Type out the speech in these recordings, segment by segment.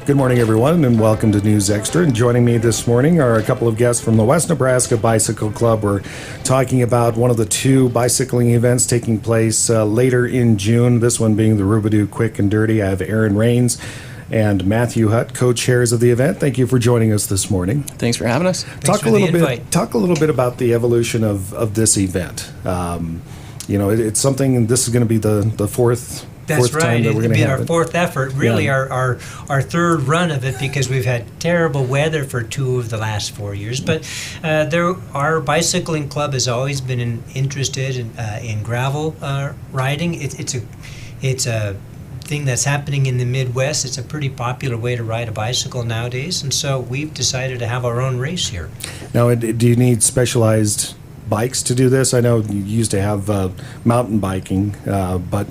Good morning, everyone, and welcome to News Extra. And joining me this morning are a couple of guests from the West Nebraska Bicycle Club. We're talking about one of the two bicycling events taking place later in June, this one being the Robidoux Quick and Dirty. I have Aaron Rains and Matthew Hutt, co-chairs of the event. Thank you for joining us this morning. Thanks for having us. Talk a little bit about the evolution of this event. It's something, this is going to be the fourth That's right. time that we're going to have our fourth effort, really. Yeah. Our third run of it, because we've had terrible weather for 2 of the last 4 years. But our bicycling club has always been interested in gravel riding. It's a thing that's happening in the Midwest. It's a pretty popular way to ride a bicycle nowadays, and so we've decided to have our own race here. Now, do you need specialized bikes to do this? I know you used to have mountain biking, but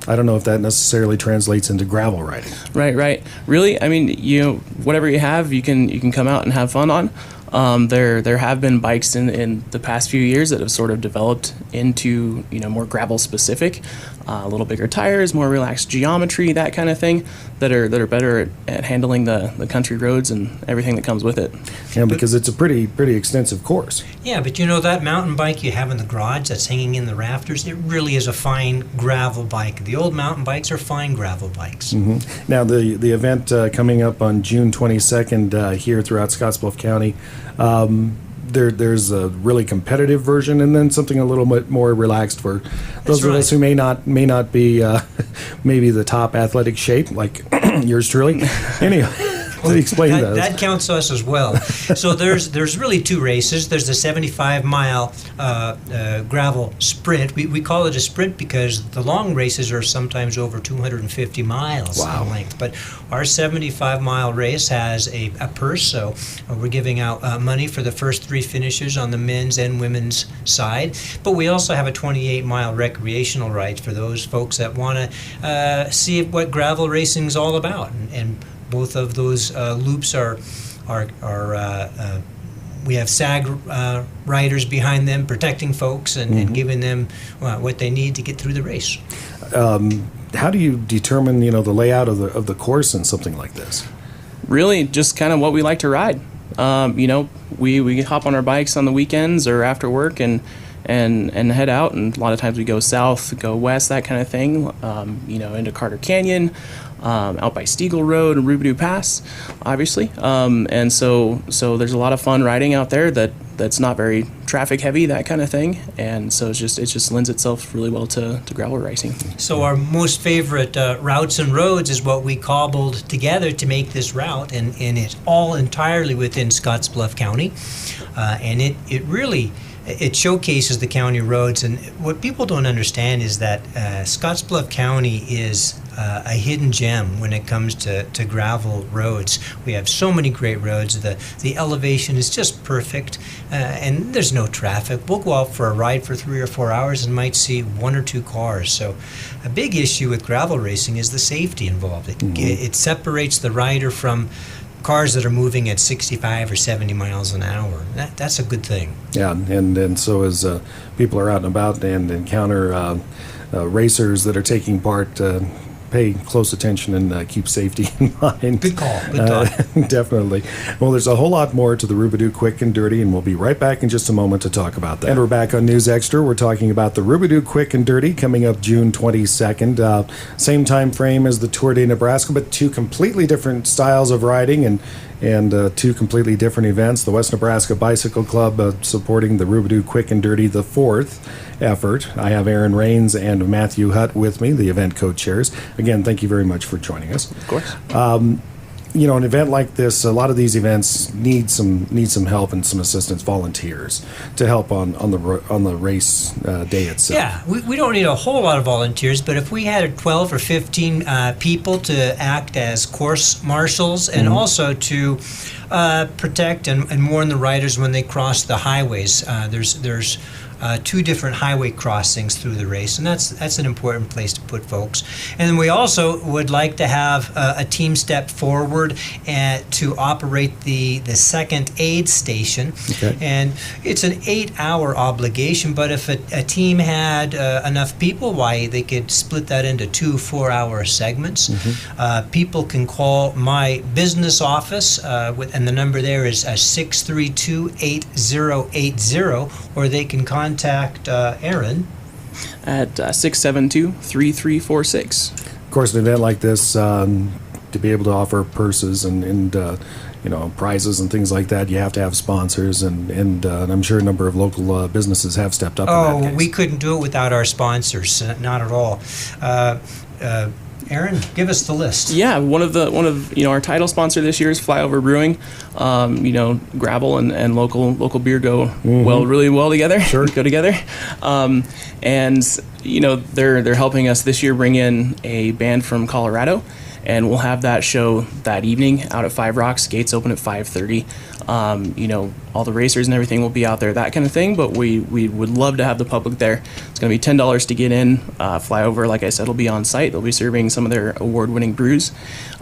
I don't know if that necessarily translates into gravel riding. Right. Really, I mean, whatever you have, you can come out and have fun on. There have been bikes in the past few years that have sort of developed into more gravel specific, a little bigger tires, more relaxed geometry, that kind of thing, that are better at handling the country roads and everything that comes with it. Yeah, because it's a pretty extensive course. Yeah, but that mountain bike you have in the garage that's hanging in the rafters, it really is a fine gravel bike. The old mountain bikes are fine gravel bikes. Mm-hmm. Now, the event coming up on June 22nd here throughout Scotts Bluff County, there's a really competitive version, and then something a little bit more relaxed for those of us who may not be maybe the top athletic shape, like yours truly. Anyway. Explain that counts us as well. So there's really 2 races. There's the 75-mile gravel sprint. We call it a sprint because the long races are sometimes over 250 miles in length. But our 75-mile race has a purse, so we're giving out money for the first 3 finishers on the men's and women's side. But we also have a 28-mile recreational ride for those folks that want to see what gravel racing is all about. And both of those loops are we have SAG riders behind them protecting folks and giving them what they need to get through the race. How do you determine the layout of the course in something like this? Really, just kind of what we like to ride. We hop on our bikes on the weekends or after work and head out, and a lot of times we go south, go west, that kind of thing. Into Carter Canyon. Out by Stiegel Road and Robidoux Pass, obviously, and so there's a lot of fun riding out there that's not very traffic heavy, that kind of thing, and so it just lends itself really well to gravel racing. So our most favorite routes and roads is what we cobbled together to make this route, and it's all entirely within Scotts Bluff County, and it really showcases the county roads. And what people don't understand is that Scotts Bluff County is a hidden gem when it comes to gravel roads. We have so many great roads. The elevation is just perfect, and there's no traffic. We'll go out for a ride for 3 or 4 hours and might see 1 or 2 cars. So a big issue with gravel racing is the safety involved. It separates the rider from cars that are moving at 65 or 70 miles an hour. That's a good thing. Yeah, and so as people are out and about and encounter racers that are taking part, pay close attention and keep safety in mind. Good call. Good thought. Definitely. Well, there's a whole lot more to the Robidoux Quick and Dirty, and we'll be right back in just a moment to talk about that. And we're back on News Extra. We're talking about the Robidoux Quick and Dirty coming up June 22nd. Same time frame as the Tour de Nebraska, but 2 completely different styles of riding and 2 completely different events. The West Nebraska Bicycle Club supporting the Robidoux Quick and Dirty, the 4th effort. I have Aaron Rains and Matthew Hutt with me, the event co-chairs. Again, thank you very much for joining us. Of course. An event like this, a lot of these events need some help and some assistance, volunteers to help on the race day itself. Yeah, we don't need a whole lot of volunteers, but if we had 12 or 15 people to act as course marshals and also to protect and warn the riders when they cross the highways. There's 2 different highway crossings through the race, and that's an important place to put folks. And then we also would like to have a team step forward to operate the second aid station. Okay. And it's an 8-hour obligation, but if a team had enough people, why, they could split that into 2 4-hour segments. People can call my business office, and the number there is 632-8080, or they can contact Aaron at 672-3346. Of course, an event like this, to be able to offer purses and prizes and things like that, you have to have sponsors, and I'm sure a number of local businesses have stepped up. In that case. We couldn't do it without our sponsors, not at all. Aaron, give us the list. Yeah, one of our title sponsor this year is Flyover Brewing. Gravel and local beer go really well together. Sure. Go together. They're helping us this year bring in a band from Colorado, and we'll have that show that evening out at Five Rocks. Gates open at 5:30. All the racers and everything will be out there, that kind of thing, but we would love to have the public there. It's going to be $10 to get in. Flyover, like I said, will be on site. They'll be serving some of their award-winning brews.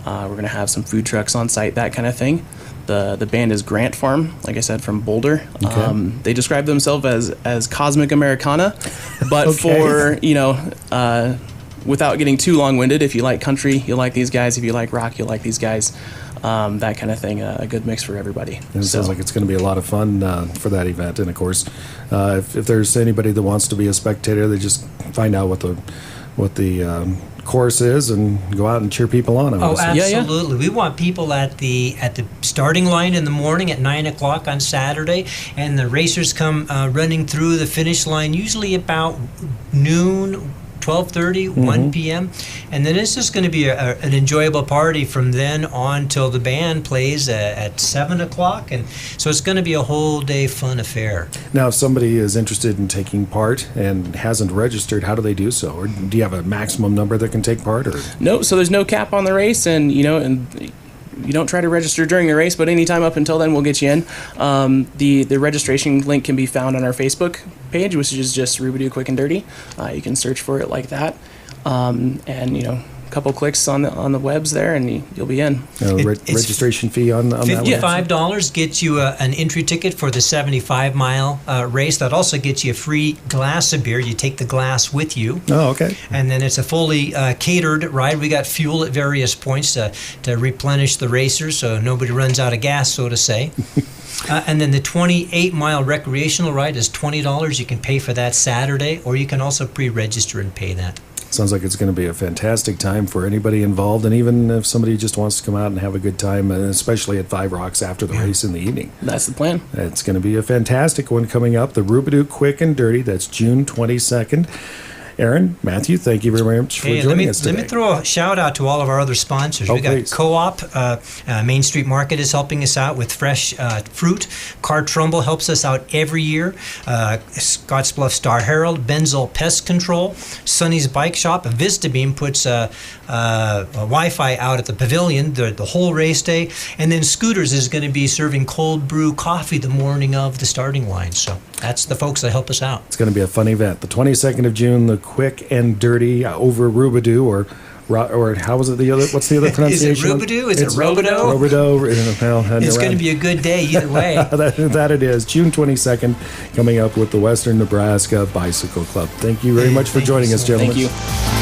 We're going to have some food trucks on site, that kind of thing. The band is Grant Farm, like I said, from Boulder. Okay. They describe themselves as Cosmic Americana, but Okay. without getting too long-winded, if you like country, you'll like these guys. If you like rock, you'll like these guys. That kind of thing, a good mix for everybody. And it sounds like it's going to be a lot of fun for that event. And of course, if there's anybody that wants to be a spectator, they just find out what the course is and go out and cheer people on. Absolutely. We want people at the starting line in the morning at 9:00 on Saturday, and the racers come running through the finish line usually about noon. 12:30, 1 p.m. And then it's just going to be an enjoyable party from then on till the band plays at 7 o'clock. And so it's going to be a whole day fun affair. Now, if somebody is interested in taking part and hasn't registered, how do they do so? Or do you have a maximum number that can take part? Or? No, so there's no cap on the race, and you don't try to register during the race, but anytime up until then, we'll get you in. The registration link can be found on our Facebook page, which is just Robidoux Quick and Dirty. You can search for it like that, and a couple clicks on the webs there, and you'll be in. Registration fee on that one? $55 gets you an entry ticket for the 75-mile race. That also gets you a free glass of beer. You take the glass with you. Oh, okay. And then it's a fully catered ride. We got fuel at various points to replenish the racers so nobody runs out of gas, so to say. And then the 28-mile recreational ride is $20. You can pay for that Saturday, or you can also pre-register and pay that. Sounds like it's going to be a fantastic time for anybody involved, and even if somebody just wants to come out and have a good time, especially at Five Rocks after the race in the evening. That's the plan. It's going to be a fantastic one coming up, the Robidoux Quick and Dirty. That's June 22nd. Aaron, Matthew, thank you very much for joining us today. Let me throw a shout out to all of our other sponsors. We got Co-op, Main Street Market is helping us out with fresh fruit. Car Trumbull helps us out every year. Scotts Bluff Star Herald, Benzel Pest Control, Sonny's Bike Shop, Vistabeam puts Wi-Fi out at the pavilion the whole race day, and then Scooters is going to be serving cold brew coffee the morning of the starting line. So that's the folks that help us out. It's going to be a fun event. The 22nd of June, the Quick and Dirty over Robidoux, or how was it what's the other pronunciation? Is it Robidoux? Is it Robidoux? Robidoux. It's going to be a good day either way. that it is. June 22nd, coming up with the Western Nebraska Bicycle Club. Thank you very much for joining us, gentlemen. Thank you.